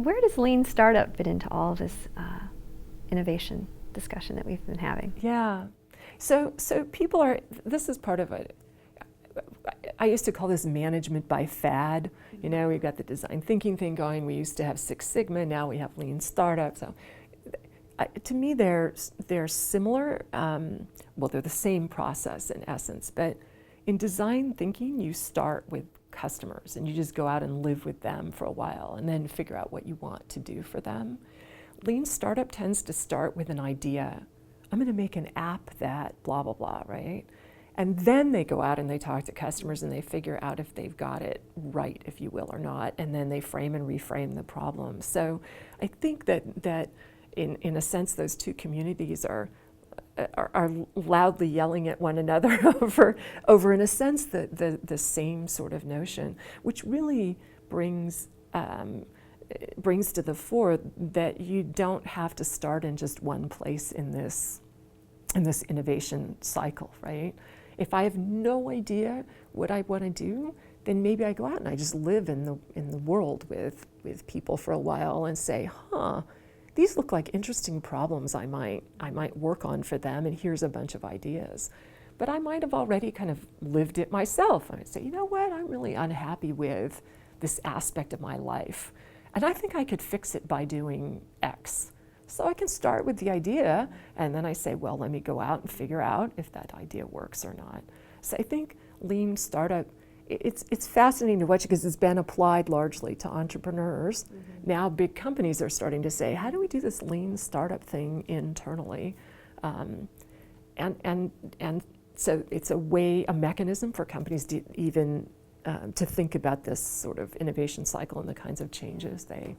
where does lean startup fit into all of this innovation discussion that we've been having? Yeah. So people are, this is part of it. I used to call this management by fad. You know, we've got the design thinking thing going. We used to have Six Sigma. Now we have Lean Startup. So to me, they're similar. Well, they're the same process in essence. But in design thinking, you start with customers and you just go out and live with them for a while and then figure out what you want to do for them. Lean Startup tends to start with an idea. I'm going to make an app that blah, blah, blah, right? And then they go out and they talk to customers and they figure out if they've got it right, if you will, or not. And then they frame and reframe the problem. So I think that in a sense, those two communities are loudly yelling at one another over in a sense, the same sort of notion, which really brings to the fore that you don't have to start in just one place in this innovation cycle, right? If I have no idea what I want to do, then maybe I go out and I just live in the world with people for a while and say, these look like interesting problems I might work on for them, and here's a bunch of ideas. But I might have already kind of lived it myself. And I'd say, you know what, I'm really unhappy with this aspect of my life. And I think I could fix it by doing X. So I can start with the idea, and then I say, well, let me go out and figure out if that idea works or not. So I think Lean Startup, it's fascinating to watch because it's been applied largely to entrepreneurs. Mm-hmm. Now big companies are starting to say, how do we do this Lean Startup thing internally? And so it's a mechanism for companies to even to think about this sort of innovation cycle and the kinds of changes they